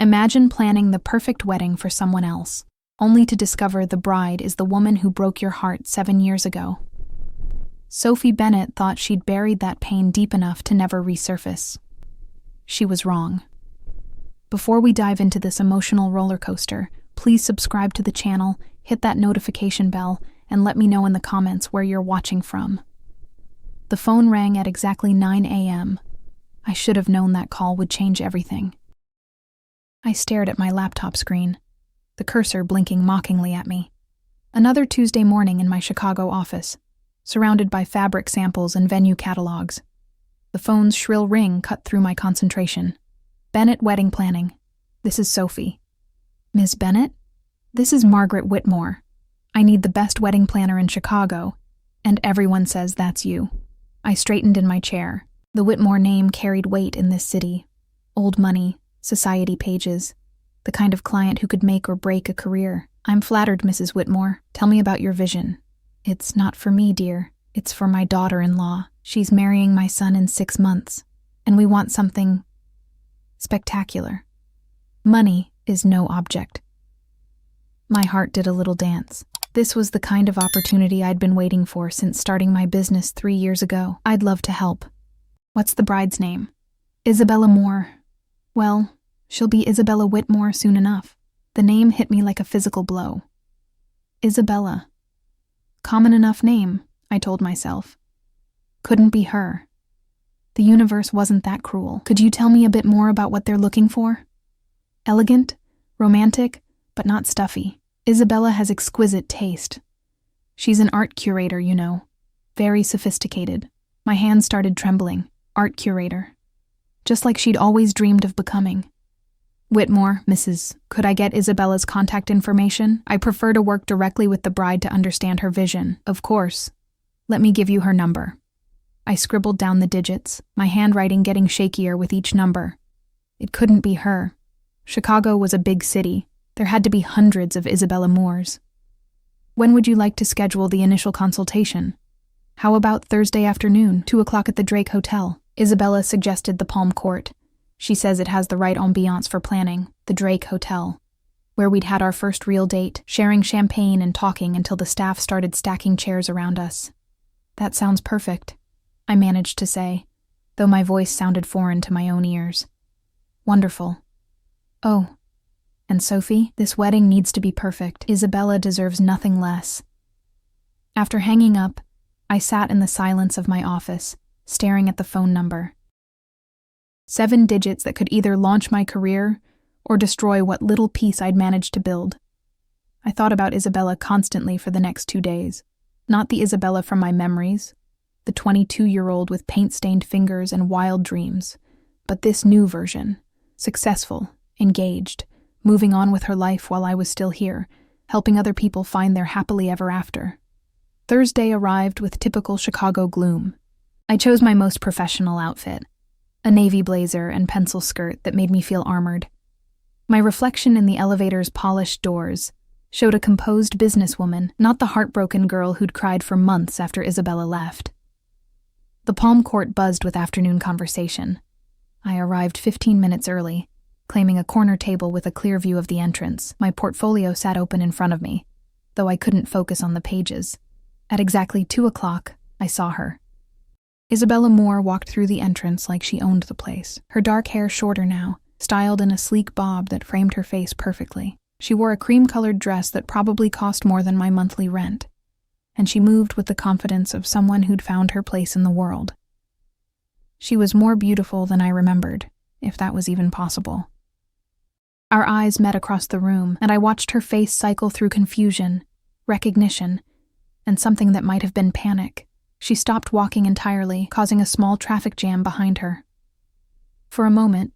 Imagine planning the perfect wedding for someone else, only to discover the bride is the woman who broke your heart 7 years ago. Sophie Bennett thought she'd buried that pain deep enough to never resurface. She was wrong. Before we dive into this emotional roller coaster, please subscribe to the channel, hit that notification bell, and let me know in the comments where you're watching from. The phone rang at exactly 9 a.m. I should have known that call would change everything. I stared at my laptop screen, the cursor blinking mockingly at me. Another Tuesday morning in my Chicago office, surrounded by fabric samples and venue catalogs. The phone's shrill ring cut through my concentration. Bennett Wedding Planning. This is Sophie. Ms. Bennett? This is Margaret Whitmore. I need the best wedding planner in Chicago, and everyone says that's you. I straightened in my chair. The Whitmore name carried weight in this city. Old money, society pages, the kind of client who could make or break a career. I'm flattered, Mrs. Whitmore. Tell me about your vision. It's not for me, dear. It's for my daughter-in-law. She's marrying my son in 6 months, and we want something spectacular. Money is no object. My heart did a little dance. This was the kind of opportunity I'd been waiting for since starting my business 3 years ago. I'd love to help. What's the bride's name? Isabella Moore. Well, she'll be Isabella Whitmore soon enough. The name hit me like a physical blow. Isabella. Common enough name, I told myself. Couldn't be her. The universe wasn't that cruel. Could you tell me a bit more about what they're looking for? Elegant, romantic, but not stuffy. Isabella has exquisite taste. She's an art curator, you know. Very sophisticated. My hands started trembling. Art curator. Just like she'd always dreamed of becoming. Whitmore, Mrs. Could I get Isabella's contact information? I prefer to work directly with the bride to understand her vision. Of course. Let me give you her number. I scribbled down the digits, my handwriting getting shakier with each number. It couldn't be her. Chicago was a big city. There had to be hundreds of Isabella Moores. When would you like to schedule the initial consultation? How about Thursday afternoon, 2 o'clock at the Drake Hotel? Isabella suggested the Palm Court. She says it has the right ambiance for planning, the Drake Hotel, where we'd had our first real date, sharing champagne and talking until the staff started stacking chairs around us. That sounds perfect, I managed to say, though my voice sounded foreign to my own ears. Wonderful. Oh, and Sophie, this wedding needs to be perfect. Isabella deserves nothing less. After hanging up, I sat in the silence of my office, staring at the phone number. 7 digits that could either launch my career or destroy what little piece I'd managed to build. I thought about Isabella constantly for the next 2 days. Not the Isabella from my memories, the 22-year-old with paint-stained fingers and wild dreams, but this new version, successful, engaged, moving on with her life while I was still here, helping other people find their happily ever after. Thursday arrived with typical Chicago gloom. I chose my most professional outfit, a navy blazer and pencil skirt that made me feel armored. My reflection in the elevator's polished doors showed a composed businesswoman, not the heartbroken girl who'd cried for months after Isabella left. The Palm Court buzzed with afternoon conversation. I arrived 15 minutes early, claiming a corner table with a clear view of the entrance. My portfolio sat open in front of me, though I couldn't focus on the pages. At exactly 2 o'clock, I saw her. Isabella Moore walked through the entrance like she owned the place, her dark hair shorter now, styled in a sleek bob that framed her face perfectly. She wore a cream-colored dress that probably cost more than my monthly rent, and she moved with the confidence of someone who'd found her place in the world. She was more beautiful than I remembered, if that was even possible. Our eyes met across the room, and I watched her face cycle through confusion, recognition, and something that might have been panic. She stopped walking entirely, causing a small traffic jam behind her. For a moment,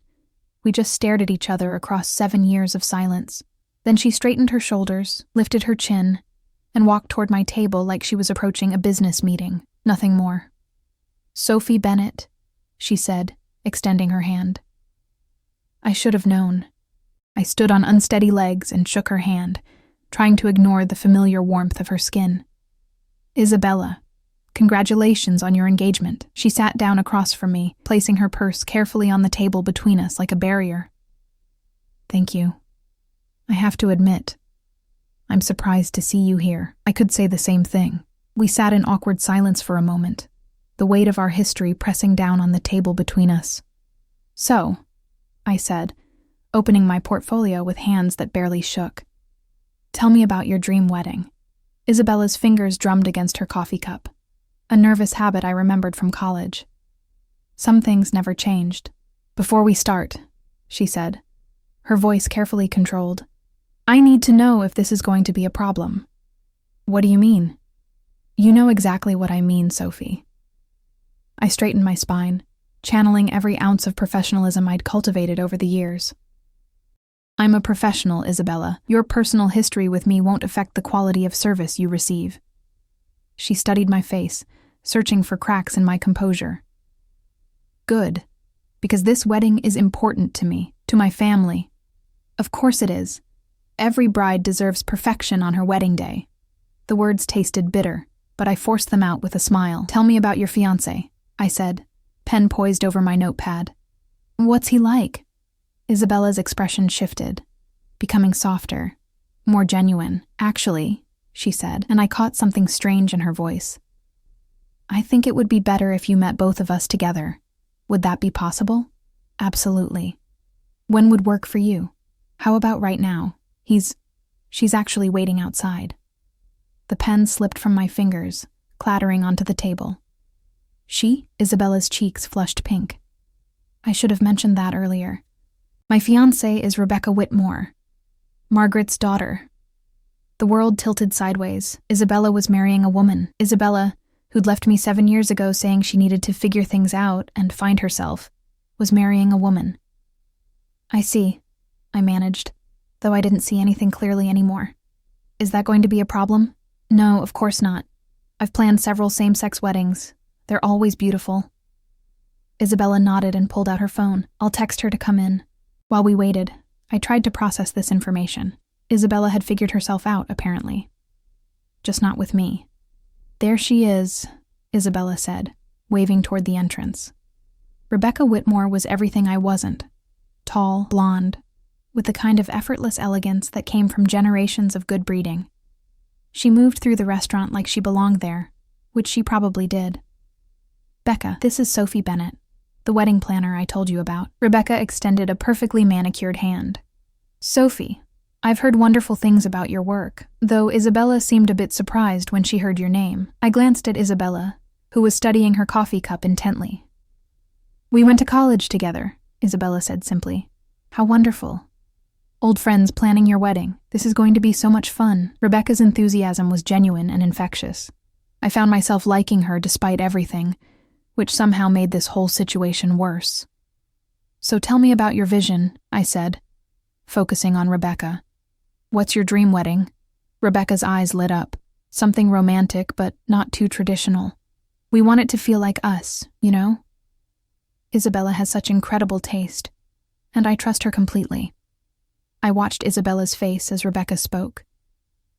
we just stared at each other across 7 years of silence. Then she straightened her shoulders, lifted her chin, and walked toward my table like she was approaching a business meeting, nothing more. "Sophie Bennett," she said, extending her hand. I should have known. I stood on unsteady legs and shook her hand, trying to ignore the familiar warmth of her skin. "Isabella, congratulations on your engagement." She sat down across from me, placing her purse carefully on the table between us like a barrier. Thank you. I have to admit, I'm surprised to see you here. I could say the same thing. We sat in awkward silence for a moment, the weight of our history pressing down on the table between us. So, I said, opening my portfolio with hands that barely shook. Tell me about your dream wedding. Isabella's fingers drummed against her coffee cup, a nervous habit I remembered from college. Some things never changed. Before we start, she said, her voice carefully controlled, I need to know if this is going to be a problem. What do you mean? You know exactly what I mean, Sophie. I straightened my spine, channeling every ounce of professionalism I'd cultivated over the years. I'm a professional, Isabella. Your personal history with me won't affect the quality of service you receive. She studied my face, searching for cracks in my composure. Good, because this wedding is important to me, to my family. Of course it is. Every bride deserves perfection on her wedding day. The words tasted bitter, but I forced them out with a smile. Tell me about your fiancé, I said, pen poised over my notepad. What's he like? Isabella's expression shifted, becoming softer, more genuine. Actually, she said, and I caught something strange in her voice. I think it would be better if you met both of us together. Would that be possible? Absolutely. When would work for you? How about right now? She's actually waiting outside. The pen slipped from my fingers, clattering onto the table. Isabella's cheeks flushed pink. I should have mentioned that earlier. My fiancé is Rebecca Whitmore, Margaret's daughter. The world tilted sideways. Isabella was marrying a woman. Isabella, who'd left me 7 years ago saying she needed to figure things out and find herself, was marrying a woman. I see, I managed, though I didn't see anything clearly anymore. Is that going to be a problem? No, of course not. I've planned several same-sex weddings. They're always beautiful. Isabella nodded and pulled out her phone. I'll text her to come in. While we waited, I tried to process this information. Isabella had figured herself out, apparently. Just not with me. There she is, Isabella said, waving toward the entrance. Rebecca Whitmore was everything I wasn't. Tall, blonde, with the kind of effortless elegance that came from generations of good breeding. She moved through the restaurant like she belonged there, which she probably did. Becca, this is Sophie Bennett, the wedding planner I told you about. Rebecca extended a perfectly manicured hand. Sophie, I've heard wonderful things about your work, though Isabella seemed a bit surprised when she heard your name. I glanced at Isabella, who was studying her coffee cup intently. We went to college together, Isabella said simply. How wonderful. Old friends planning your wedding. This is going to be so much fun. Rebecca's enthusiasm was genuine and infectious. I found myself liking her despite everything, which somehow made this whole situation worse. So tell me about your vision, I said, focusing on Rebecca. What's your dream wedding? Rebecca's eyes lit up. Something romantic, but not too traditional. We want it to feel like us, you know? Isabella has such incredible taste, and I trust her completely. I watched Isabella's face as Rebecca spoke,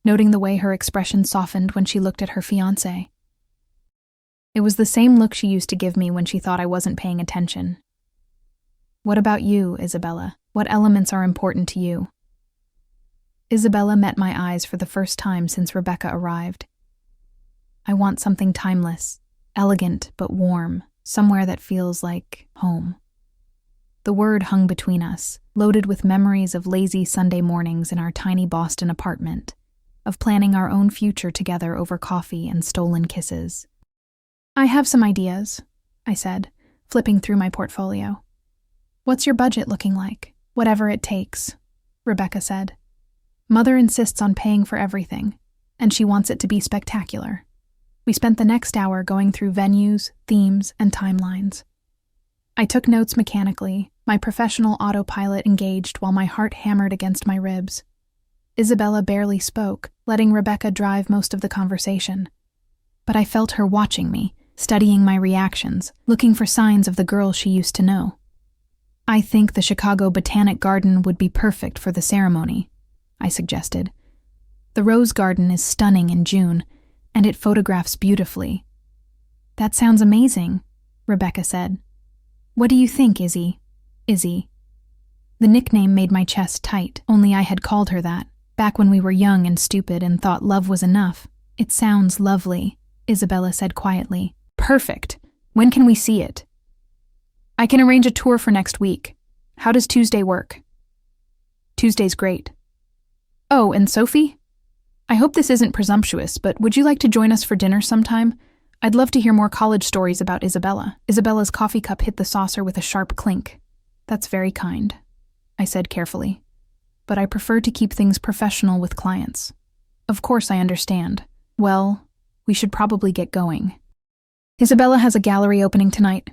noting the way her expression softened when she looked at her fiancé. It was the same look she used to give me when she thought I wasn't paying attention. What about you, Isabella? What elements are important to you? Isabella met my eyes for the first time since Rebecca arrived. I want something timeless, elegant but warm, somewhere that feels like home. The word hung between us, loaded with memories of lazy Sunday mornings in our tiny Boston apartment, of planning our own future together over coffee and stolen kisses. I have some ideas, I said, flipping through my portfolio. What's your budget looking like? Whatever it takes, Rebecca said. Mother insists on paying for everything, and she wants it to be spectacular. We spent the next hour going through venues, themes, and timelines. I took notes mechanically, my professional autopilot engaged while my heart hammered against my ribs. Isabella barely spoke, letting Rebecca drive most of the conversation. But I felt her watching me, studying my reactions, looking for signs of the girl she used to know. I think the Chicago Botanic Garden would be perfect for the ceremony, I suggested. The Rose Garden is stunning in June, and it photographs beautifully. That sounds amazing, Rebecca said. What do you think, Izzy? The nickname made my chest tight, only I had called her that, back when we were young and stupid and thought love was enough. It sounds lovely, Isabella said quietly. Perfect. When can we see it? I can arrange a tour for next week. How does Tuesday work? Tuesday's great. Oh, and Sophie? I hope this isn't presumptuous, but would you like to join us for dinner sometime? I'd love to hear more college stories about Isabella. Isabella's coffee cup hit the saucer with a sharp clink. That's very kind, I said carefully. But I prefer to keep things professional with clients. Of course I understand. Well, we should probably get going. Isabella has a gallery opening tonight.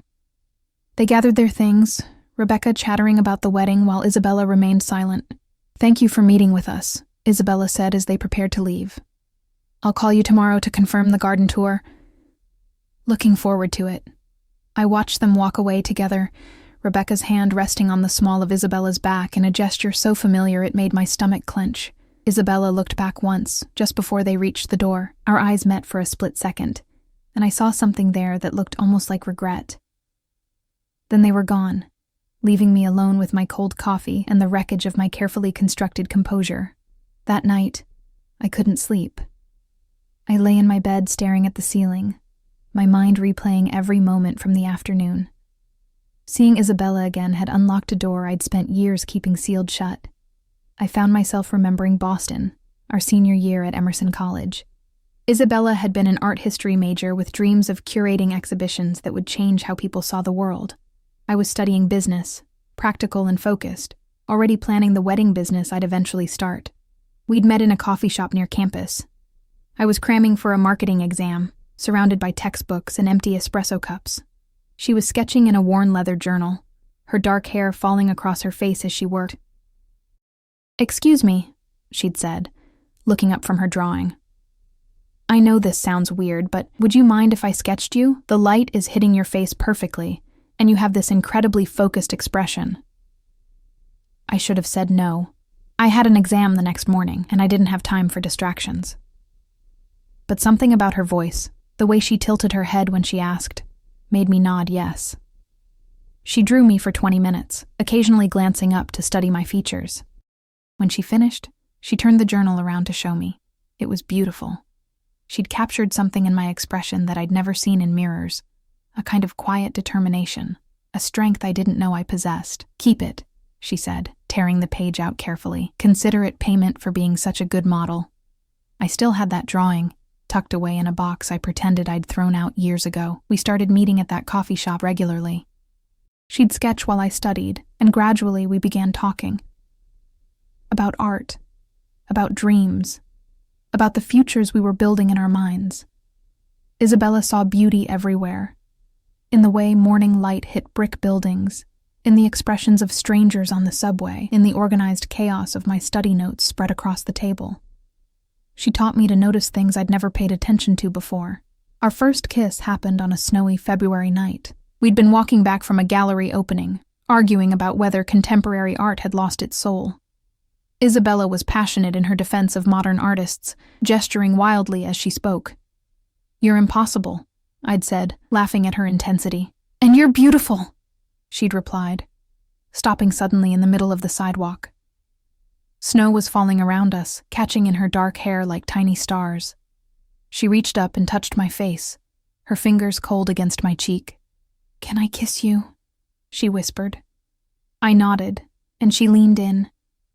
They gathered their things, Rebecca chattering about the wedding while Isabella remained silent. Thank you for meeting with us, Isabella said as they prepared to leave. I'll call you tomorrow to confirm the garden tour. Looking forward to it. I watched them walk away together, Rebecca's hand resting on the small of Isabella's back in a gesture so familiar it made my stomach clench. Isabella looked back once, just before they reached the door. Our eyes met for a split second, and I saw something there that looked almost like regret. Then they were gone, leaving me alone with my cold coffee and the wreckage of my carefully constructed composure. That night, I couldn't sleep. I lay in my bed staring at the ceiling, my mind replaying every moment from the afternoon. Seeing Isabella again had unlocked a door I'd spent years keeping sealed shut. I found myself remembering Boston, our senior year at Emerson College. Isabella had been an art history major with dreams of curating exhibitions that would change how people saw the world. I was studying business, practical and focused, already planning the wedding business I'd eventually start. We'd met in a coffee shop near campus. I was cramming for a marketing exam, surrounded by textbooks and empty espresso cups. She was sketching in a worn leather journal, her dark hair falling across her face as she worked. Excuse me, she'd said, looking up from her drawing. I know this sounds weird, but would you mind if I sketched you? The light is hitting your face perfectly, and you have this incredibly focused expression. I should have said no. I had an exam the next morning, and I didn't have time for distractions. But something about her voice, the way she tilted her head when she asked, made me nod yes. She drew me for 20 minutes, occasionally glancing up to study my features. When she finished, she turned the journal around to show me. It was beautiful. She'd captured something in my expression that I'd never seen in mirrors, a kind of quiet determination, a strength I didn't know I possessed. Keep it, she said, tearing the page out carefully. Consider it payment for being such a good model. I still had that drawing, tucked away in a box I pretended I'd thrown out years ago. We started meeting at that coffee shop regularly. She'd sketch while I studied, and gradually we began talking. About art, about dreams, about the futures we were building in our minds. Isabella saw beauty everywhere, in the way morning light hit brick buildings, in the expressions of strangers on the subway, in the organized chaos of my study notes spread across the table. She taught me to notice things I'd never paid attention to before. Our first kiss happened on a snowy February night. We'd been walking back from a gallery opening, arguing about whether contemporary art had lost its soul. Isabella was passionate in her defense of modern artists, gesturing wildly as she spoke. You're impossible, I'd said, laughing at her intensity. And you're beautiful, she'd replied, stopping suddenly in the middle of the sidewalk. Snow was falling around us, catching in her dark hair like tiny stars. She reached up and touched my face, her fingers cold against my cheek. Can I kiss you? She whispered. I nodded, and she leaned in,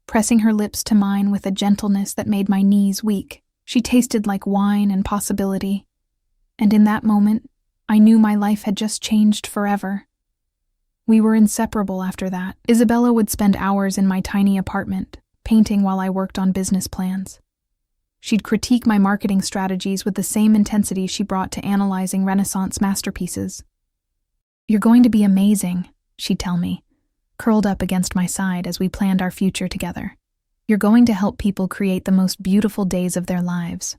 pressing her lips to mine with a gentleness that made my knees weak. She tasted like wine and possibility, and in that moment, I knew my life had just changed forever. We were inseparable after that. Isabella would spend hours in my tiny apartment, painting while I worked on business plans. She'd critique my marketing strategies with the same intensity she brought to analyzing Renaissance masterpieces. You're going to be amazing, she'd tell me, curled up against my side as we planned our future together. You're going to help people create the most beautiful days of their lives.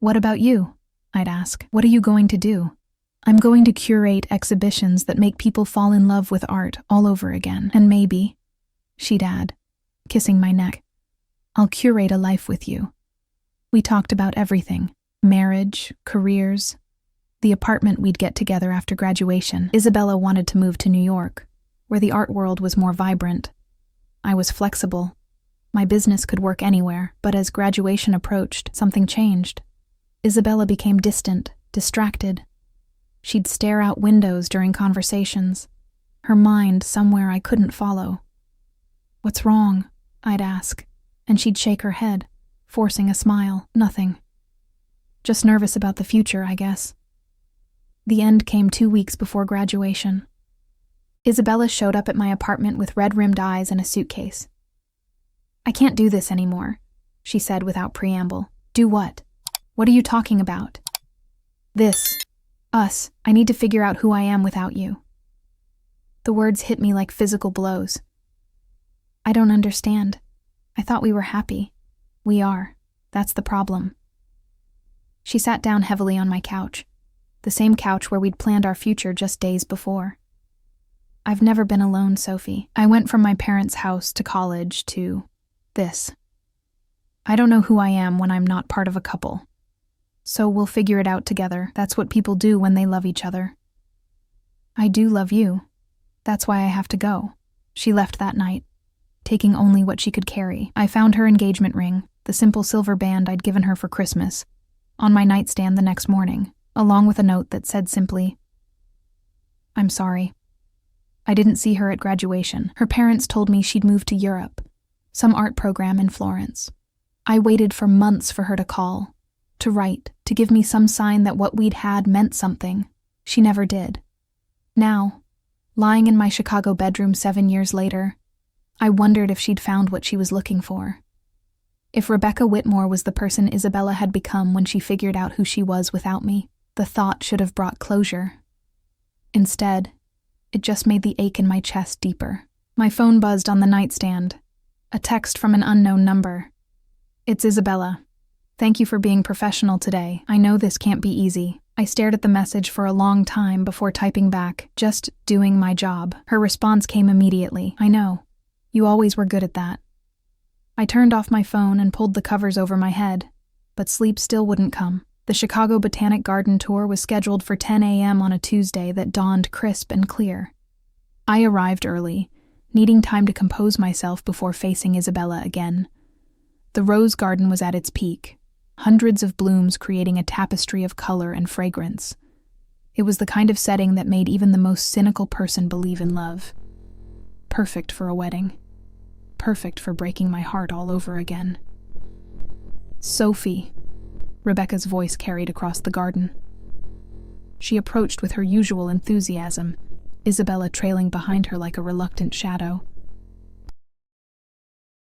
What about you? I'd ask. What are you going to do? I'm going to curate exhibitions that make people fall in love with art all over again. And maybe, she'd add, kissing my neck, I'll curate a life with you. We talked about everything, marriage, careers, the apartment we'd get together after graduation. Isabella wanted to move to New York, where the art world was more vibrant. I was flexible. My business could work anywhere, but as graduation approached, something changed. Isabella became distant, distracted. She'd stare out windows during conversations, her mind somewhere I couldn't follow. "What's wrong?" I'd ask, and she'd shake her head, forcing a smile. "Nothing. Just nervous about the future, I guess." The end came 2 weeks before graduation. Isabella showed up at my apartment with red-rimmed eyes and a suitcase. "I can't do this anymore," she said without preamble. "Do what? What are you talking about?" "This. Us. I need to figure out who I am without you." The words hit me like physical blows. "I don't understand. I thought we were happy." "We are. That's the problem." She sat down heavily on my couch, the same couch where we'd planned our future just days before. "I've never been alone, Sophie. I went from my parents' house to college to this. I don't know who I am when I'm not part of a couple. So we'll figure it out together. That's what people do when they love each other." "I do love you. That's why I have to go." She left that night, taking only what she could carry. I found her engagement ring, the simple silver band I'd given her for Christmas, on my nightstand the next morning, along with a note that said simply, "I'm sorry." I didn't see her at graduation. Her parents told me she'd moved to Europe, some art program in Florence. I waited for months for her to call, to write, to give me some sign that what we'd had meant something. She never did. Now, lying in my Chicago bedroom 7 years later, I wondered if she'd found what she was looking for. If Rebecca Whitmore was the person Isabella had become when she figured out who she was without me, the thought should have brought closure. Instead, it just made the ache in my chest deeper. My phone buzzed on the nightstand. A text from an unknown number. "It's Isabella. Thank you for being professional today. I know this can't be easy." I stared at the message for a long time before typing back, "Just doing my job." Her response came immediately. "I know. You always were good at that." I turned off my phone and pulled the covers over my head, but sleep still wouldn't come. The Chicago Botanic Garden tour was scheduled for 10 a.m. on a Tuesday that dawned crisp and clear. I arrived early, needing time to compose myself before facing Isabella again. The rose garden was at its peak, hundreds of blooms creating a tapestry of color and fragrance. It was the kind of setting that made even the most cynical person believe in love. Perfect for a wedding. Perfect for breaking my heart all over again. "Sophie," Rebecca's voice carried across the garden. She approached with her usual enthusiasm, Isabella trailing behind her like a reluctant shadow.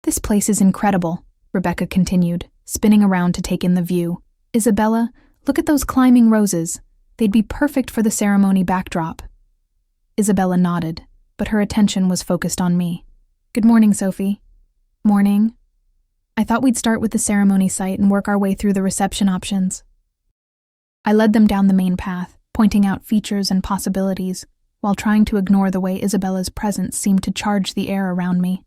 "This place is incredible," Rebecca continued, spinning around to take in the view. "Isabella, look at those climbing roses. They'd be perfect for the ceremony backdrop." Isabella nodded, but her attention was focused on me. "Good morning, Sophie." "Morning." "I thought we'd start with the ceremony site and work our way through the reception options." I led them down the main path, pointing out features and possibilities, while trying to ignore the way Isabella's presence seemed to charge the air around me.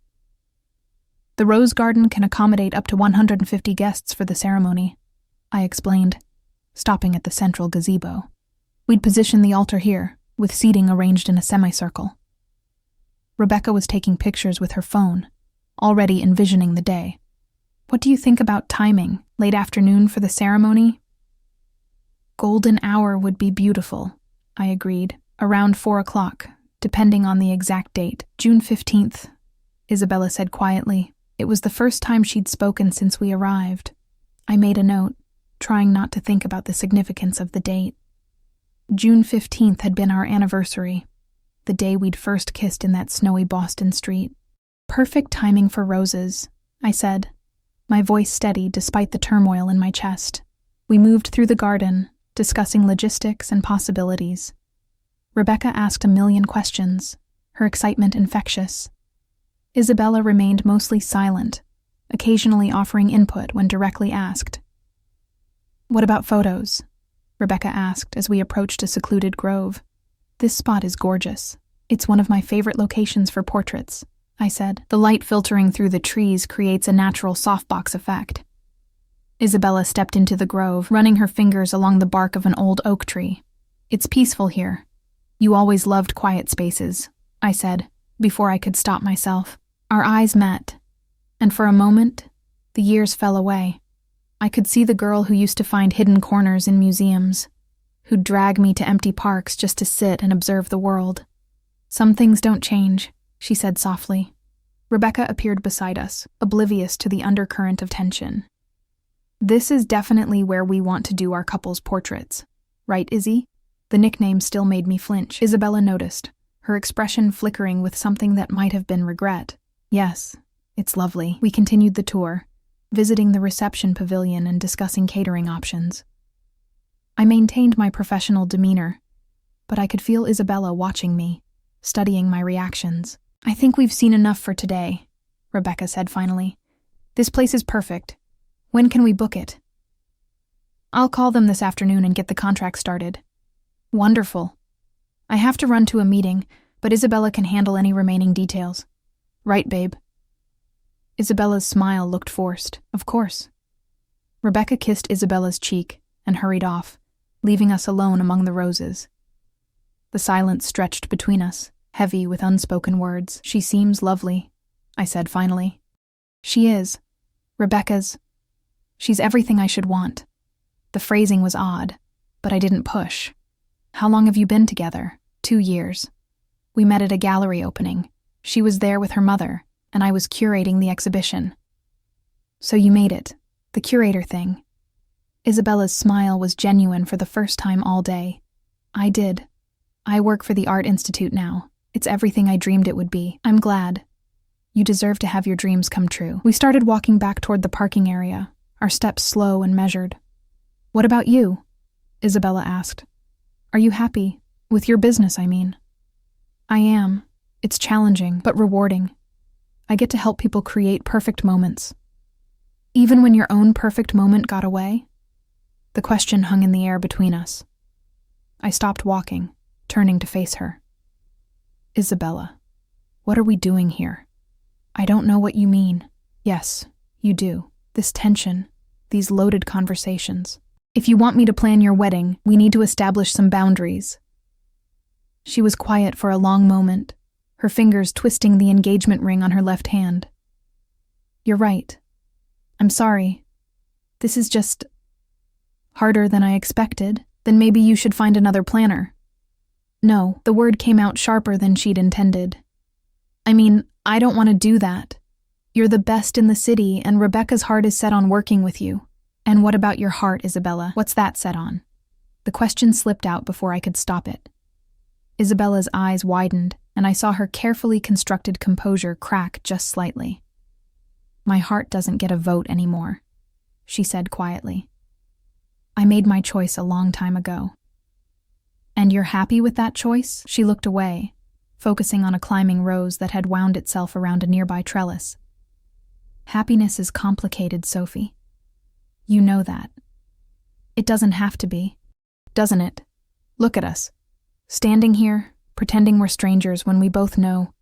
"The Rose Garden can accommodate up to 150 guests for the ceremony," I explained, stopping at the central gazebo. "We'd position the altar here, with seating arranged in a semicircle." Rebecca was taking pictures with her phone, already envisioning the day. "What do you think about timing? Late afternoon for the ceremony?" "Golden hour would be beautiful," I agreed. "Around 4 o'clock, depending on the exact date. June 15th, Isabella said quietly. It was the first time she'd spoken since we arrived. I made a note, trying not to think about the significance of the date. June 15th had been our anniversary, the day we'd first kissed in that snowy Boston street. "Perfect timing for roses," I said, my voice steady despite the turmoil in my chest. We moved through the garden, discussing logistics and possibilities. Rebecca asked a million questions, her excitement infectious. Isabella remained mostly silent, occasionally offering input when directly asked. "What about photos?" Rebecca asked as we approached a secluded grove. "This spot is gorgeous. It's one of my favorite locations for portraits," I said. "The light filtering through the trees creates a natural softbox effect." Isabella stepped into the grove, running her fingers along the bark of an old oak tree. "It's peaceful here. You always loved quiet spaces," I said, before I could stop myself. Our eyes met, and for a moment, the years fell away. I could see the girl who used to find hidden corners in museums, who'd drag me to empty parks just to sit and observe the world. Some things don't change, she said softly. Rebecca appeared beside us, oblivious to the undercurrent of tension. This is definitely where we want to do our couple's portraits. Right, Izzy? The nickname still made me flinch. Isabella noticed, her expression flickering with something that might have been regret. Yes, it's lovely. We continued the tour, visiting the reception pavilion and discussing catering options. I maintained my professional demeanor, but I could feel Isabella watching me, studying my reactions. I think we've seen enough for today, Rebecca said finally. This place is perfect. When can we book it? I'll call them this afternoon and get the contract started. Wonderful. I have to run to a meeting, but Isabella can handle any remaining details. Right, babe? Isabella's smile looked forced. Of course. Rebecca kissed Isabella's cheek and hurried off, leaving us alone among the roses. The silence stretched between us, heavy with unspoken words. She seems lovely, I said finally. She is. She's everything I should want. The phrasing was odd, but I didn't push. How long have you been together? 2 years. We met at a gallery opening. She was there with her mother, and I was curating the exhibition. So you made it. The curator thing. Isabella's smile was genuine for the first time all day. I did. I work for the Art Institute now. It's everything I dreamed it would be. I'm glad. You deserve to have your dreams come true. We started walking back toward the parking area, our steps slow and measured. What about you? Isabella asked. Are you happy? With your business, I mean. I am. It's challenging, but rewarding. I get to help people create perfect moments. Even when your own perfect moment got away? The question hung in the air between us. I stopped walking, turning to face her. Isabella, what are we doing here? I don't know what you mean. Yes, you do. This tension, these loaded conversations. If you want me to plan your wedding, we need to establish some boundaries. She was quiet for a long moment, her fingers twisting the engagement ring on her left hand. You're right. I'm sorry. This is just harder than I expected. Then maybe you should find another planner. No, the word came out sharper than she'd intended. I mean, I don't want to do that. You're the best in the city, and Rebecca's heart is set on working with you. And what about your heart, Isabella? What's that set on? The question slipped out before I could stop it. Isabella's eyes widened, and I saw her carefully constructed composure crack just slightly. My heart doesn't get a vote anymore, she said quietly. I made my choice a long time ago. And you're happy with that choice? She looked away, focusing on a climbing rose that had wound itself around a nearby trellis. Happiness is complicated, Sophie. You know that. It doesn't have to be, doesn't it? Look at us, standing here, pretending we're strangers when we both know.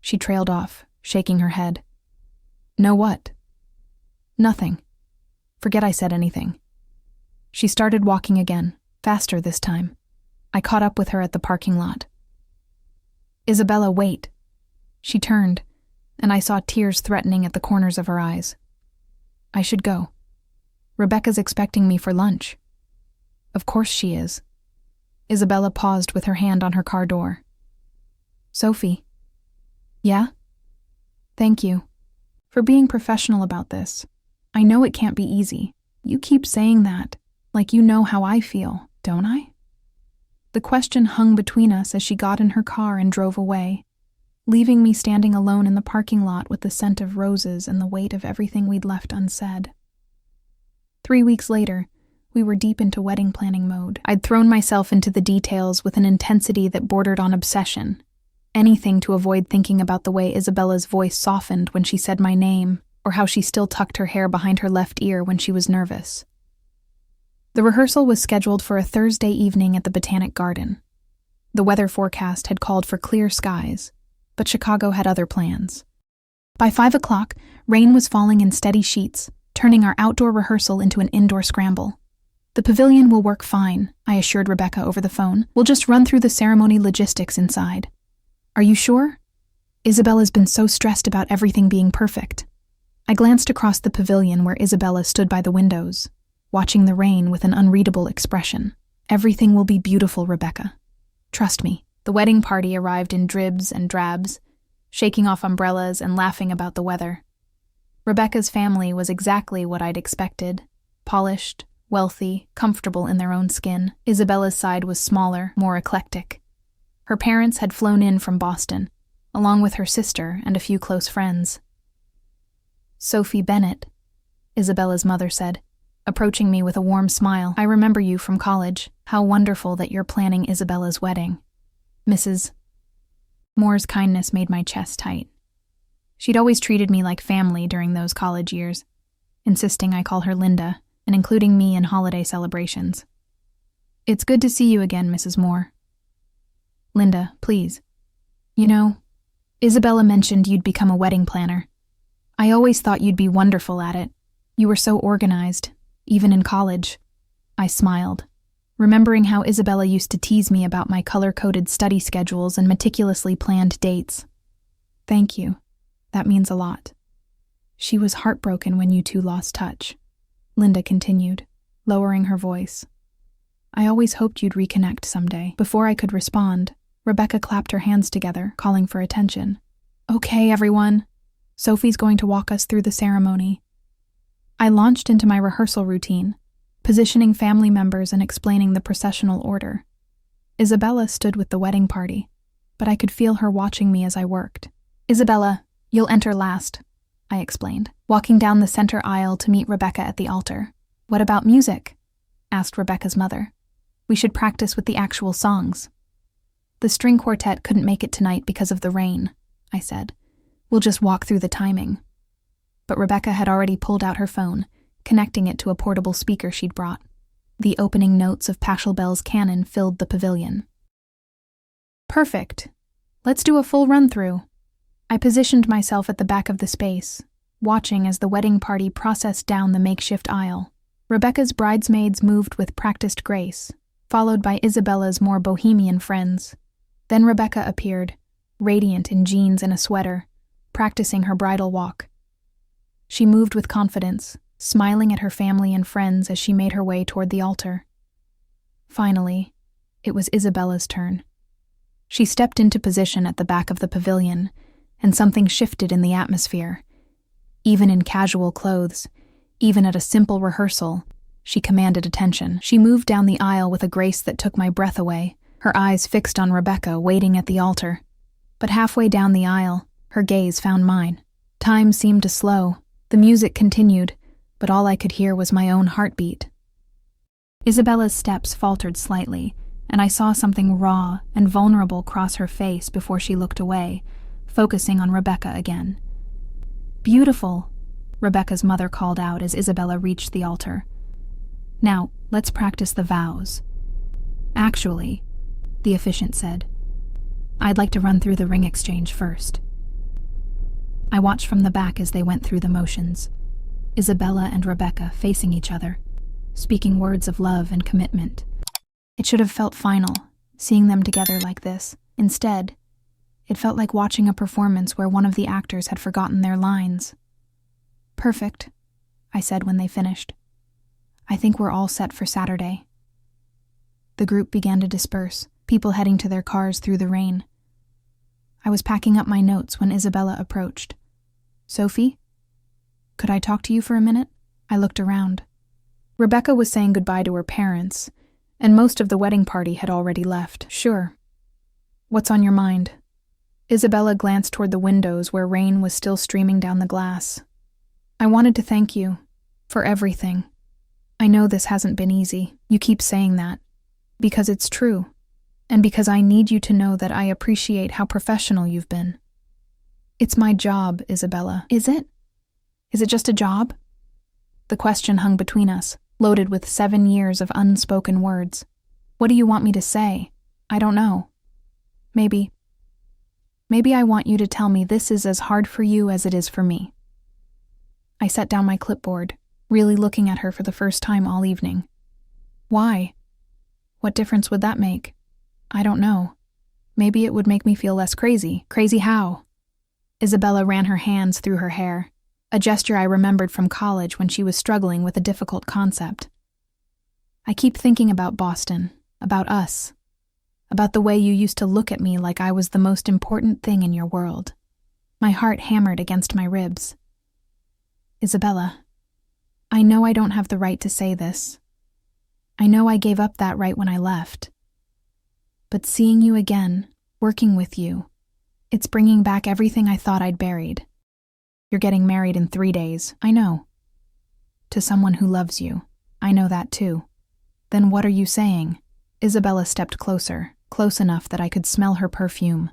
She trailed off, shaking her head. Know what? Nothing. Forget I said anything. She started walking again, faster this time. I caught up with her at the parking lot. Isabella, wait. She turned, and I saw tears threatening at the corners of her eyes. I should go. Rebecca's expecting me for lunch. Of course she is. Isabella paused with her hand on her car door. Sophie. Yeah? Thank you. For being professional about this. I know it can't be easy. You keep saying that, like you know how I feel, don't I? The question hung between us as she got in her car and drove away, leaving me standing alone in the parking lot with the scent of roses and the weight of everything we'd left unsaid. 3 weeks later, we were deep into wedding planning mode. I'd thrown myself into the details with an intensity that bordered on obsession. Anything to avoid thinking about the way Isabella's voice softened when she said my name, or how she still tucked her hair behind her left ear when she was nervous. The rehearsal was scheduled for a Thursday evening at the Botanic Garden. The weather forecast had called for clear skies, but Chicago had other plans. By 5 o'clock, rain was falling in steady sheets, turning our outdoor rehearsal into an indoor scramble. The pavilion will work fine, I assured Rebecca over the phone. We'll just run through the ceremony logistics inside. Are you sure? Isabella's been so stressed about everything being perfect. I glanced across the pavilion where Isabella stood by the windows, watching the rain with an unreadable expression. Everything will be beautiful, Rebecca. Trust me. The wedding party arrived in dribs and drabs, shaking off umbrellas and laughing about the weather. Rebecca's family was exactly what I'd expected. Polished, wealthy, comfortable in their own skin. Isabella's side was smaller, more eclectic. Her parents had flown in from Boston, along with her sister and a few close friends. Sophie Bennett, Isabella's mother said, approaching me with a warm smile. I remember you from college. How wonderful that you're planning Isabella's wedding. Mrs. Moore's kindness made my chest tight. She'd always treated me like family during those college years, insisting I call her Linda, and including me in holiday celebrations. It's good to see you again, Mrs. Moore. Linda, please. You know, Isabella mentioned you'd become a wedding planner. I always thought you'd be wonderful at it. You were so organized, even in college. I smiled, remembering how Isabella used to tease me about my color-coded study schedules and meticulously planned dates. Thank you. That means a lot. She was heartbroken when you two lost touch, Linda continued, lowering her voice. I always hoped you'd reconnect someday. Before I could respond, Rebecca clapped her hands together, calling for attention. Okay, everyone. Sophie's going to walk us through the ceremony. I launched into my rehearsal routine, positioning family members and explaining the processional order. Isabella stood with the wedding party, but I could feel her watching me as I worked. Isabella, you'll enter last, I explained, walking down the center aisle to meet Rebecca at the altar. What about music? Asked Rebecca's mother. We should practice with the actual songs. The string quartet couldn't make it tonight because of the rain, I said. We'll just walk through the timing. But Rebecca had already pulled out her phone, connecting it to a portable speaker she'd brought. The opening notes of Pachelbel's canon filled the pavilion. Perfect. Let's do a full run-through. I positioned myself at the back of the space, watching as the wedding party processed down the makeshift aisle. Rebecca's bridesmaids moved with practiced grace, followed by Isabella's more bohemian friends. Then Rebecca appeared, radiant in jeans and a sweater, practicing her bridal walk. She moved with confidence, smiling at her family and friends as she made her way toward the altar. Finally, it was Isabella's turn. She stepped into position at the back of the pavilion, and something shifted in the atmosphere. Even in casual clothes, even at a simple rehearsal, she commanded attention. She moved down the aisle with a grace that took my breath away, her eyes fixed on Rebecca waiting at the altar. But halfway down the aisle, her gaze found mine. Time seemed to slow. The music continued, but all I could hear was my own heartbeat. Isabella's steps faltered slightly, and I saw something raw and vulnerable cross her face before she looked away, focusing on Rebecca again. Beautiful, Rebecca's mother called out as Isabella reached the altar. Now, let's practice the vows. Actually, the officiant said, I'd like to run through the ring exchange first. I watched from the back as they went through the motions, Isabella and Rebecca facing each other, speaking words of love and commitment. It should have felt final, seeing them together like this. Instead, it felt like watching a performance where one of the actors had forgotten their lines. Perfect, I said when they finished. I think we're all set for Saturday. The group began to disperse, people heading to their cars through the rain. I was packing up my notes when Isabella approached. Sophie? Could I talk to you for a minute? I looked around. Rebecca was saying goodbye to her parents, and most of the wedding party had already left. Sure. What's on your mind? Isabella glanced toward the windows where rain was still streaming down the glass. I wanted to thank you for everything. I know this hasn't been easy. You keep saying that. Because it's true. And because I need you to know that I appreciate how professional you've been. It's my job, Isabella. Is it? Is it just a job? The question hung between us, loaded with 7 years of unspoken words. What do you want me to say? I don't know. Maybe I want you to tell me this is as hard for you as it is for me. I set down my clipboard, really looking at her for the first time all evening. Why? What difference would that make? I don't know. Maybe it would make me feel less crazy. Crazy how? Isabella ran her hands through her hair, a gesture I remembered from college when she was struggling with a difficult concept. I keep thinking about Boston, about us, about the way you used to look at me like I was the most important thing in your world. My heart hammered against my ribs. Isabella, I know I don't have the right to say this. I know I gave up that right when I left. But seeing you again, working with you, it's bringing back everything I thought I'd buried. You're getting married in 3 days, I know. To someone who loves you, I know that too. Then what are you saying? Isabella stepped closer, close enough that I could smell her perfume.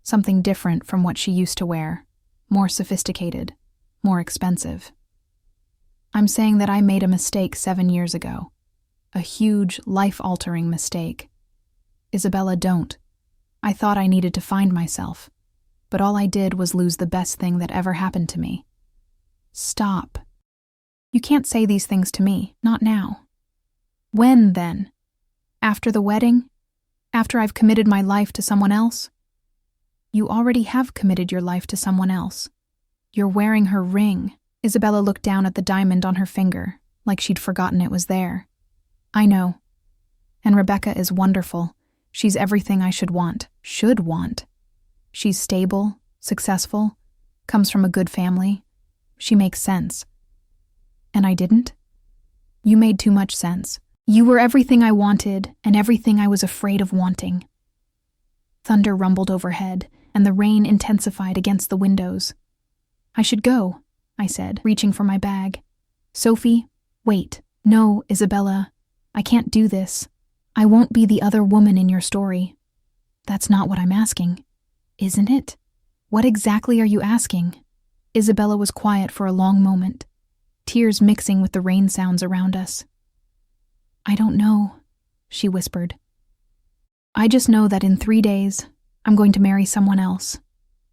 Something different from what she used to wear, more sophisticated, more expensive. I'm saying that I made a mistake 7 years ago. A huge, life-altering mistake. Isabella, don't. I thought I needed to find myself, but all I did was lose the best thing that ever happened to me. Stop. You can't say these things to me, not now. When, then? After the wedding? After I've committed my life to someone else? You already have committed your life to someone else. You're wearing her ring. Isabella looked down at the diamond on her finger, like she'd forgotten it was there. I know. And Rebecca is wonderful. She's everything I should want. She's stable, successful, comes from a good family. She makes sense. And I didn't? You made too much sense. You were everything I wanted and everything I was afraid of wanting. Thunder rumbled overhead, and the rain intensified against the windows. I should go, I said, reaching for my bag. Sophie, wait. No, Isabella, I can't do this. I won't be the other woman in your story. That's not what I'm asking. Isn't it? What exactly are you asking? Isabella was quiet for a long moment, tears mixing with the rain sounds around us. I don't know, she whispered. I just know that in 3 days, I'm going to marry someone else,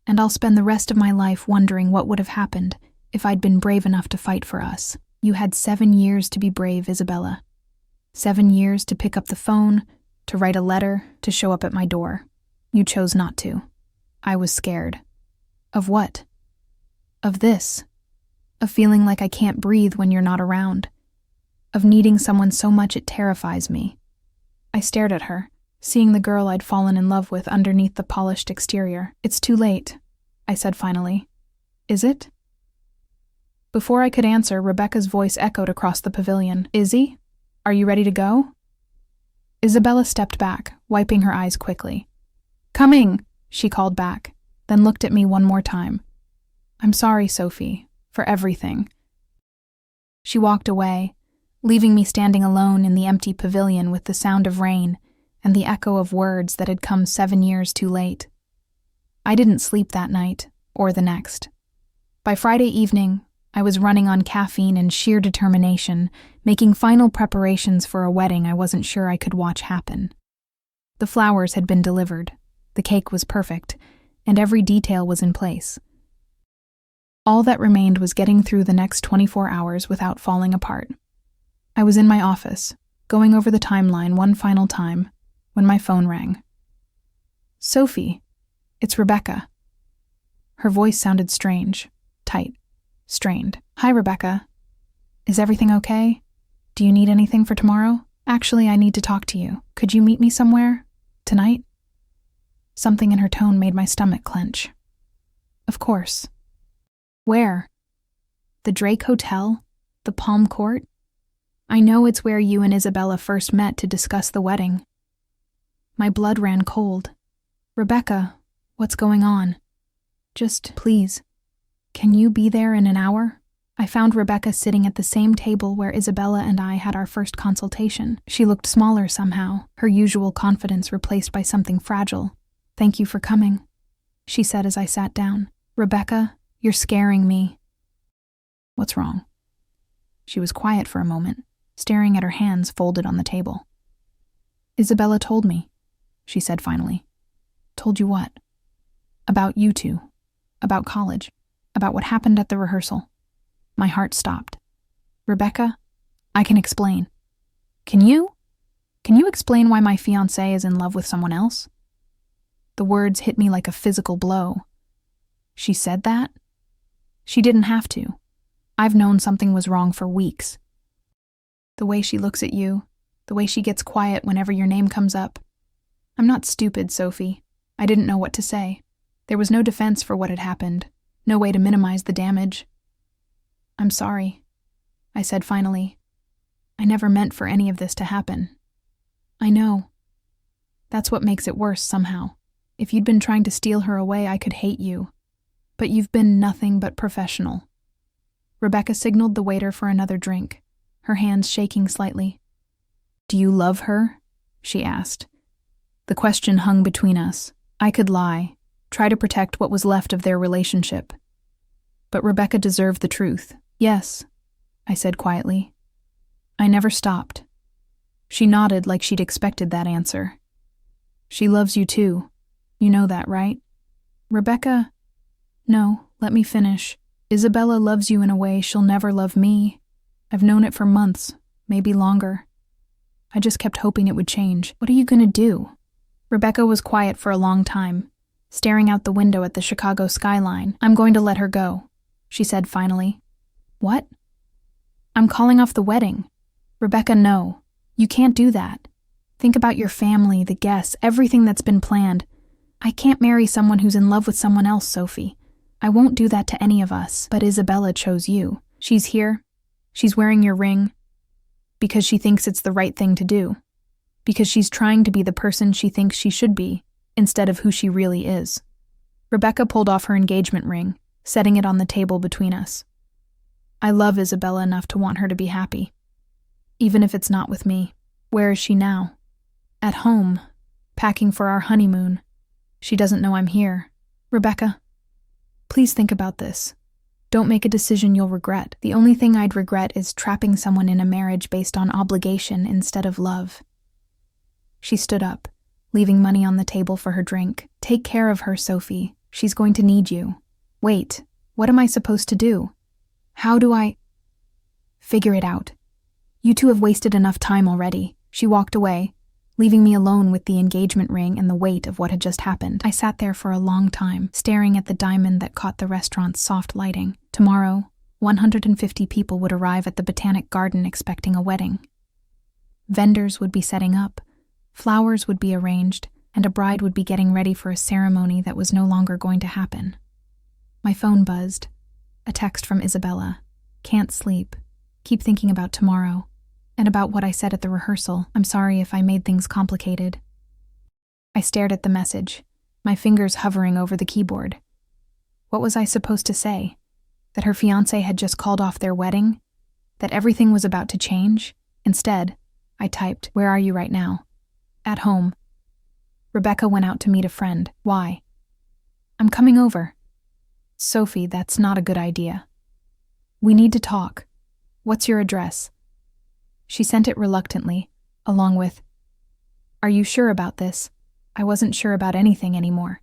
and I'll spend the rest of my life wondering what would have happened if I'd been brave enough to fight for us. You had 7 years to be brave, Isabella. 7 years to pick up the phone, to write a letter, to show up at my door. You chose not to. I was scared. Of what? Of this. Of feeling like I can't breathe when you're not around. Of needing someone so much it terrifies me. I stared at her, seeing the girl I'd fallen in love with underneath the polished exterior. It's too late, I said finally. Is it? Before I could answer, Rebecca's voice echoed across the pavilion. Izzy, are you ready to go? Isabella stepped back, wiping her eyes quickly. Coming, she called back, then looked at me one more time. I'm sorry, Sophie, for everything. She walked away, leaving me standing alone in the empty pavilion with the sound of rain and the echo of words that had come 7 years too late. I didn't sleep that night, or the next. By Friday evening, I was running on caffeine and sheer determination, making final preparations for a wedding I wasn't sure I could watch happen. The flowers had been delivered, the cake was perfect, and every detail was in place. All that remained was getting through the next 24 hours without falling apart. I was in my office, going over the timeline one final time, when my phone rang. Sophie, it's Rebecca. Her voice sounded strange, tight, strained. Hi, Rebecca. Is everything okay? Do you need anything for tomorrow? Actually, I need to talk to you. Could you meet me somewhere? Tonight? Something in her tone made my stomach clench. Of course. Where? The Drake Hotel? The Palm Court? I know it's where you and Isabella first met to discuss the wedding. My blood ran cold. Rebecca, what's going on? Just, please, can you be there in an hour? I found Rebecca sitting at the same table where Isabella and I had our first consultation. She looked smaller somehow, her usual confidence replaced by something fragile. Thank you for coming, she said as I sat down. Rebecca, you're scaring me. What's wrong? She was quiet for a moment, staring at her hands folded on the table. Isabella told me, she said finally. Told you what? About you two. About college. About what happened at the rehearsal. My heart stopped. Rebecca, I can explain. Can you? Can you explain why my fiancé is in love with someone else? The words hit me like a physical blow. She said that? She didn't have to. I've known something was wrong for weeks. The way she looks at you, the way she gets quiet whenever your name comes up. I'm not stupid, Sophie. I didn't know what to say. There was no defense for what had happened, no way to minimize the damage. I'm sorry, I said finally. I never meant for any of this to happen. I know. That's what makes it worse somehow. If you'd been trying to steal her away, I could hate you. But you've been nothing but professional. Rebecca signaled the waiter for another drink, her hands shaking slightly. Do you love her? She asked. The question hung between us. I could lie, try to protect what was left of their relationship. But Rebecca deserved the truth. Yes, I said quietly. I never stopped. She nodded like she'd expected that answer. She loves you too. You know that, right? Rebecca? No, let me finish. Isabella loves you in a way she'll never love me. I've known it for months, maybe longer. I just kept hoping it would change. What are you gonna do? Rebecca was quiet for a long time, staring out the window at the Chicago skyline. I'm going to let her go, she said finally. What? I'm calling off the wedding. Rebecca, no. You can't do that. Think about your family, the guests, everything that's been planned. I can't marry someone who's in love with someone else, Sophie. I won't do that to any of us, but Isabella chose you. She's here. She's wearing your ring. Because she thinks it's the right thing to do. Because she's trying to be the person she thinks she should be, instead of who she really is. Rebecca pulled off her engagement ring, setting it on the table between us. I love Isabella enough to want her to be happy. Even if it's not with me. Where is she now? At home, packing for our honeymoon. She doesn't know I'm here. Rebecca, please think about this. Don't make a decision you'll regret. The only thing I'd regret is trapping someone in a marriage based on obligation instead of love. She stood up, leaving money on the table for her drink. Take care of her, Sophie. She's going to need you. Wait, what am I supposed to do? How do I... Figure it out. You two have wasted enough time already. She walked away, leaving me alone with the engagement ring and the weight of what had just happened. I sat there for a long time, staring at the diamond that caught the restaurant's soft lighting. Tomorrow, 150 people would arrive at the Botanic Garden expecting a wedding. Vendors would be setting up, flowers would be arranged, and a bride would be getting ready for a ceremony that was no longer going to happen. My phone buzzed. A text from Isabella. Can't sleep. Keep thinking about tomorrow. And about what I said at the rehearsal. I'm sorry if I made things complicated. I stared at the message, my fingers hovering over the keyboard. What was I supposed to say? That her fiancé had just called off their wedding? That everything was about to change? Instead, I typed, "Where are you right now?" At home. Rebecca went out to meet a friend. Why? I'm coming over. Sophie, that's not a good idea. We need to talk. What's your address? She sent it reluctantly, along with, Are you sure about this? I wasn't sure about anything anymore.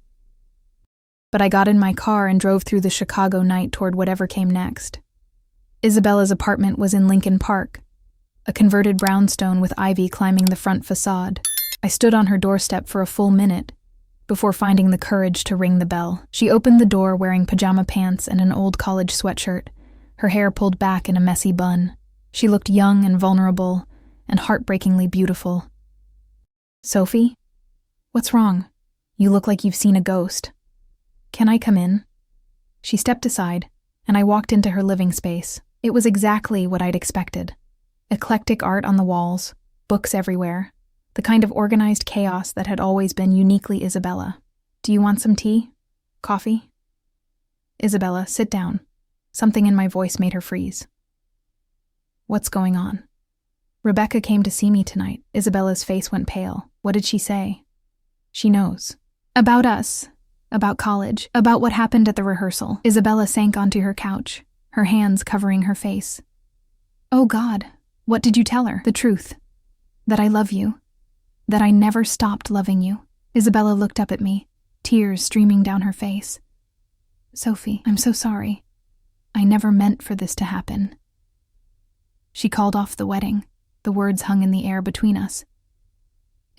But I got in my car and drove through the Chicago night toward whatever came next. Isabella's apartment was in Lincoln Park, a converted brownstone with ivy climbing the front facade. I stood on her doorstep for a full minute before finding the courage to ring the bell. She opened the door wearing pajama pants and an old college sweatshirt, her hair pulled back in a messy bun. She looked young and vulnerable and heartbreakingly beautiful. Sophie? What's wrong? You look like you've seen a ghost. Can I come in? She stepped aside, and I walked into her living space. It was exactly what I'd expected. Eclectic art on the walls, books everywhere, the kind of organized chaos that had always been uniquely Isabella. Do you want some tea? Coffee? Isabella, sit down. Something in my voice made her freeze. What's going on? Rebecca came to see me tonight. Isabella's face went pale. What did she say? She knows. About us. About college. About what happened at the rehearsal. Isabella sank onto her couch, her hands covering her face. Oh God, what did you tell her? The truth. That I love you. That I never stopped loving you. Isabella looked up at me, tears streaming down her face. Sophie, I'm so sorry. I never meant for this to happen. She called off the wedding. The words hung in the air between us.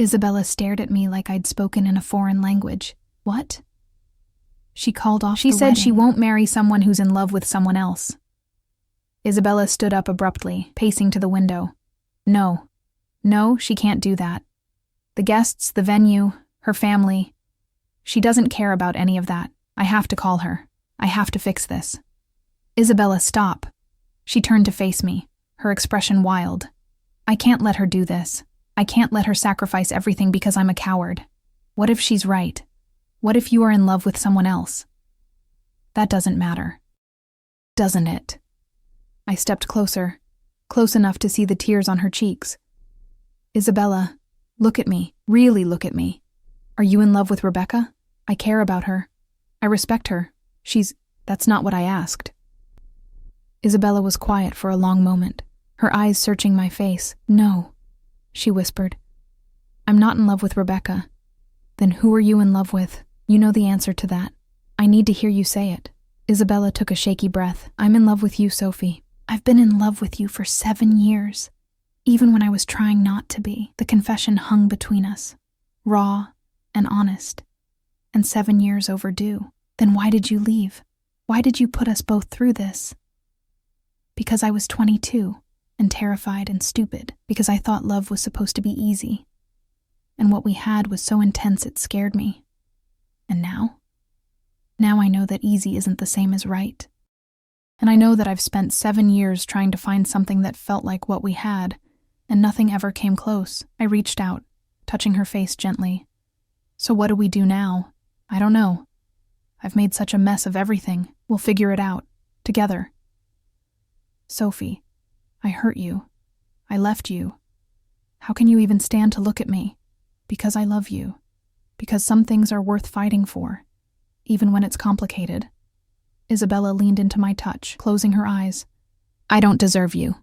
Isabella stared at me like I'd spoken in a foreign language. What? She called off the wedding. She said she won't marry someone who's in love with someone else. Isabella stood up abruptly, pacing to the window. No, she can't do that. The guests, the venue, her family. She doesn't care about any of that. I have to call her. I have to fix this. Isabella, stop. She turned to face me, her expression wild. I can't let her do this. I can't let her sacrifice everything because I'm a coward. What if she's right? What if you are in love with someone else? That doesn't matter. Doesn't it? I stepped closer, close enough to see the tears on her cheeks. Isabella, look at me. Really look at me. Are you in love with Rebecca? I care about her. I respect her. That's not what I asked. Isabella was quiet for a long moment, her eyes searching my face. No, she whispered. I'm not in love with Rebecca. Then who are you in love with? You know the answer to that. I need to hear you say it. Isabella took a shaky breath. I'm in love with you, Sophie. I've been in love with you for 7 years. Even when I was trying not to be, the confession hung between us, raw and honest, and 7 years overdue. Then why did you leave? Why did you put us both through this? Because I was 22 and terrified and stupid, because I thought love was supposed to be easy, and what we had was so intense it scared me. And now? Now I know that easy isn't the same as right. And I know that I've spent 7 years trying to find something that felt like what we had, and nothing ever came close. I reached out, touching her face gently. So what do we do now? I don't know. I've made such a mess of everything. We'll figure it out. Together. Sophie, I hurt you. I left you. How can you even stand to look at me? Because I love you. Because some things are worth fighting for, even when it's complicated. Isabella leaned into my touch, closing her eyes. I don't deserve you.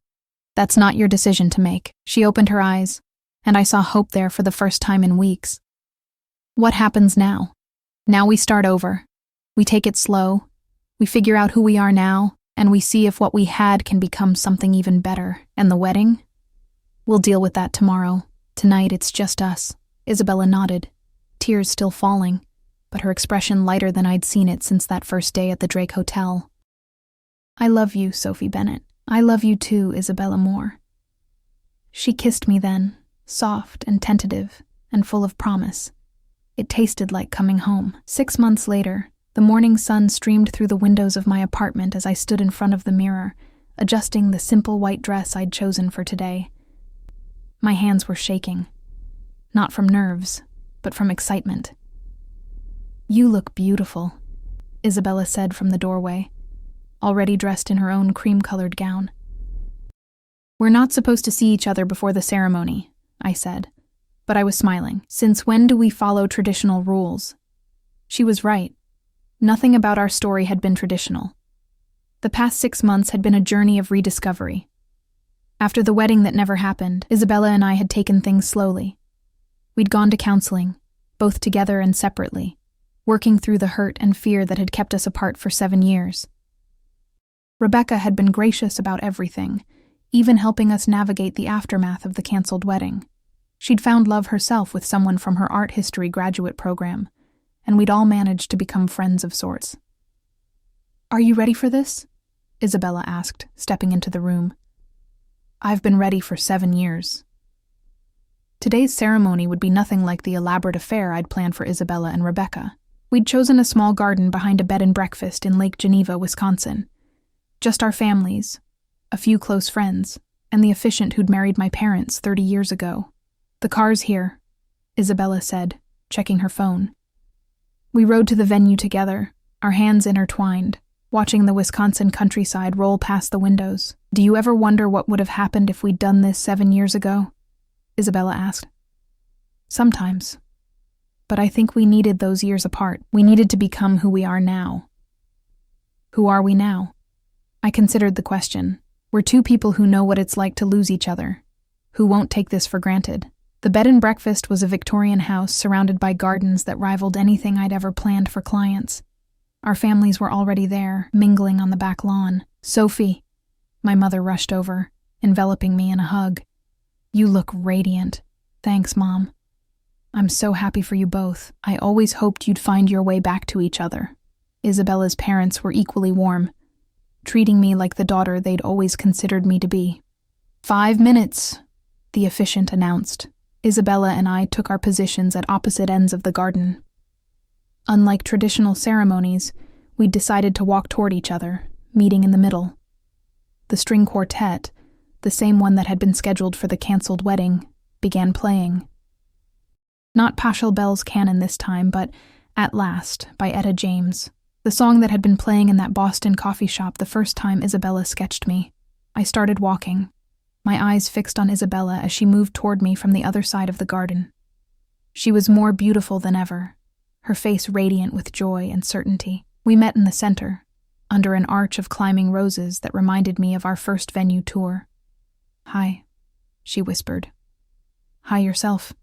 That's not your decision to make. She opened her eyes, and I saw hope there for the first time in weeks. What happens now? Now we start over. We take it slow. We figure out who we are now, and we see if what we had can become something even better. And the wedding? We'll deal with that tomorrow. Tonight it's just us. Isabella nodded, tears still falling, but her expression lighter than I'd seen it since that first day at the Drake Hotel. I love you, Sophie Bennett. I love you too, Isabella Moore. She kissed me then, soft and tentative and full of promise. It tasted like coming home. 6 months later, the morning sun streamed through the windows of my apartment as I stood in front of the mirror, adjusting the simple white dress I'd chosen for today. My hands were shaking, not from nerves, but from excitement. You look beautiful, Isabella said from the doorway, already dressed in her own cream-colored gown. We're not supposed to see each other before the ceremony, I said, but I was smiling. Since when do we follow traditional rules? She was right. Nothing about our story had been traditional. The past 6 months had been a journey of rediscovery. After the wedding that never happened, Isabella and I had taken things slowly. We'd gone to counseling, both together and separately, working through the hurt and fear that had kept us apart for 7 years. Rebecca had been gracious about everything, even helping us navigate the aftermath of the canceled wedding. She'd found love herself with someone from her art history graduate program, and we'd all managed to become friends of sorts. Are you ready for this? Isabella asked, stepping into the room. I've been ready for 7 years. Today's ceremony would be nothing like the elaborate affair I'd planned for Isabella and Rebecca. We'd chosen a small garden behind a bed and breakfast in Lake Geneva, Wisconsin. Just our families, a few close friends, and the officiant who'd married my parents 30 years ago. The car's here, Isabella said, checking her phone. We rode to the venue together, our hands intertwined, watching the Wisconsin countryside roll past the windows. Do you ever wonder what would have happened if we'd done this 7 years ago? Isabella asked. Sometimes. But I think we needed those years apart. We needed to become who we are now. Who are we now? I considered the question. We're two people who know what it's like to lose each other, who won't take this for granted. The bed and breakfast was a Victorian house surrounded by gardens that rivaled anything I'd ever planned for clients. Our families were already there, mingling on the back lawn. Sophie, my mother rushed over, enveloping me in a hug. You look radiant. Thanks, Mom. I'm so happy for you both. I always hoped you'd find your way back to each other. Isabella's parents were equally warm, treating me like the daughter they'd always considered me to be. 5 minutes, the officiant announced. Isabella and I took our positions at opposite ends of the garden. Unlike traditional ceremonies, we'd decided to walk toward each other, meeting in the middle. The string quartet, the same one that had been scheduled for the cancelled wedding, began playing. Not Pachelbel's Canon this time, but At Last by Etta James, the song that had been playing in that Boston coffee shop the first time Isabella sketched me. I started walking, my eyes fixed on Isabella as she moved toward me from the other side of the garden. She was more beautiful than ever, her face radiant with joy and certainty. We met in the center, under an arch of climbing roses that reminded me of our first venue tour. "Hi," she whispered. "Hi yourself."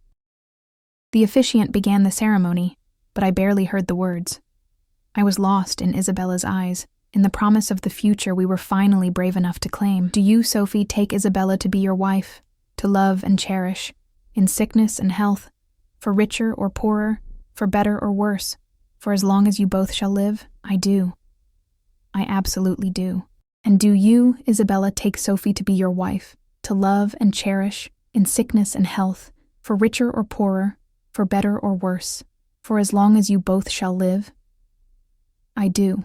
The officiant began the ceremony, but I barely heard the words. I was lost in Isabella's eyes, in the promise of the future we were finally brave enough to claim. "Do you, Sophie, take Isabella to be your wife, to love and cherish, in sickness and health, for richer or poorer, for better or worse, for as long as you both shall live?" "I do. I absolutely do." "And do you, Isabella, take Sophie to be your wife, to love and cherish, in sickness and health, for richer or poorer, for better or worse, for as long as you both shall live?" "I do.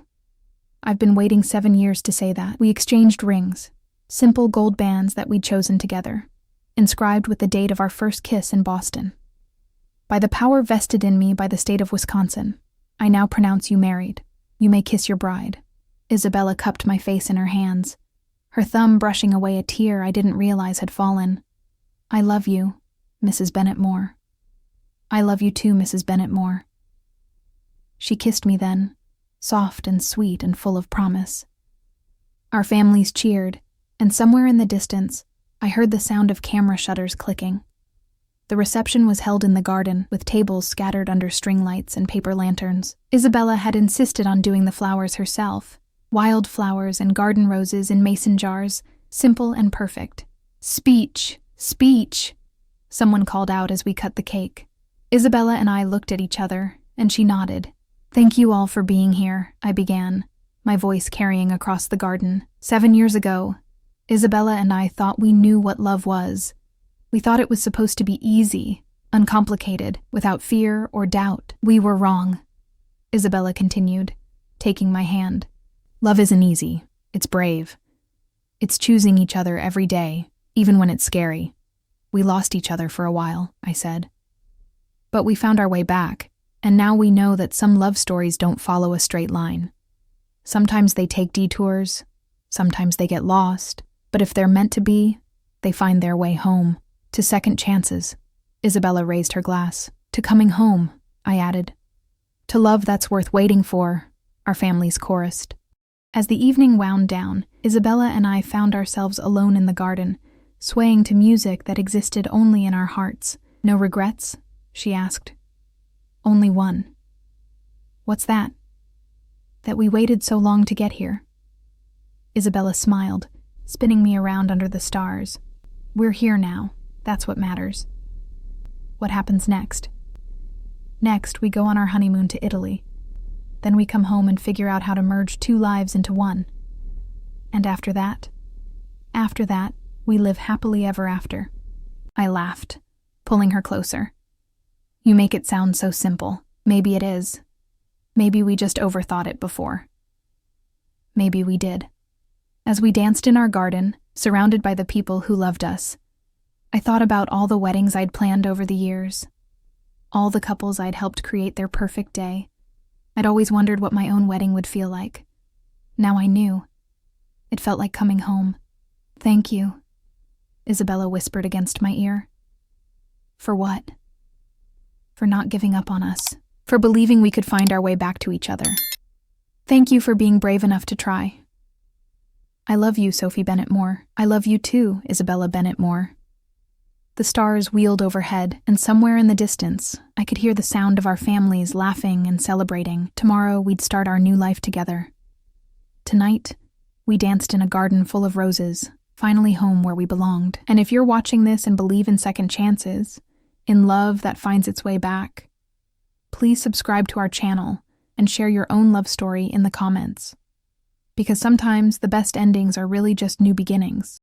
I've been waiting 7 years to say that." We exchanged rings, simple gold bands that we'd chosen together, inscribed with the date of our first kiss in Boston. "By the power vested in me by the state of Wisconsin, I now pronounce you married. You may kiss your bride." Isabella cupped my face in her hands, her thumb brushing away a tear I didn't realize had fallen. "I love you, Mrs. Bennett Moore." "I love you too, Mrs. Bennett Moore." She kissed me then, soft and sweet and full of promise. Our families cheered, and somewhere in the distance, I heard the sound of camera shutters clicking. The reception was held in the garden, with tables scattered under string lights and paper lanterns. Isabella had insisted on doing the flowers herself, wild flowers and garden roses in mason jars, simple and perfect. "Speech! Speech!" someone called out as we cut the cake. Isabella and I looked at each other, and she nodded. "Thank you all for being here," I began, my voice carrying across the garden. 7 years ago, Isabella and I thought we knew what love was. We thought it was supposed to be easy, uncomplicated, without fear or doubt. We were wrong, Isabella continued, taking my hand. "Love isn't easy. It's brave. It's choosing each other every day, even when it's scary. We lost each other for a while," I said. "But we found our way back. And now we know that some love stories don't follow a straight line. Sometimes they take detours, sometimes they get lost, but if they're meant to be, they find their way home. To second chances." Isabella raised her glass. "To coming home," I added. "To love that's worth waiting for," our families chorused. As the evening wound down, Isabella and I found ourselves alone in the garden, swaying to music that existed only in our hearts. "No regrets?" she asked. "Only one." "What's that?" "That we waited so long to get here." Isabella smiled, spinning me around under the stars. "We're here now. That's what matters." "What happens next?" "Next, we go on our honeymoon to Italy. Then we come home and figure out how to merge 2 lives into one. And after that, we live happily ever after." I laughed, pulling her closer. "You make it sound so simple. Maybe it is. Maybe we just overthought it before." Maybe we did. As we danced in our garden, surrounded by the people who loved us, I thought about all the weddings I'd planned over the years, all the couples I'd helped create their perfect day. I'd always wondered what my own wedding would feel like. Now I knew. It felt like coming home. "Thank you," Isabella whispered against my ear. "For what?" "For not giving up on us. For believing we could find our way back to each other. Thank you for being brave enough to try." "I love you, Sophie Bennett Moore. I love you too, Isabella Bennett Moore." The stars wheeled overhead, and somewhere in the distance, I could hear the sound of our families laughing and celebrating. Tomorrow, we'd start our new life together. Tonight, we danced in a garden full of roses, finally home where we belonged. And if you're watching this and believe in second chances, in love that finds its way back, please subscribe to our channel and share your own love story in the comments. Because sometimes the best endings are really just new beginnings.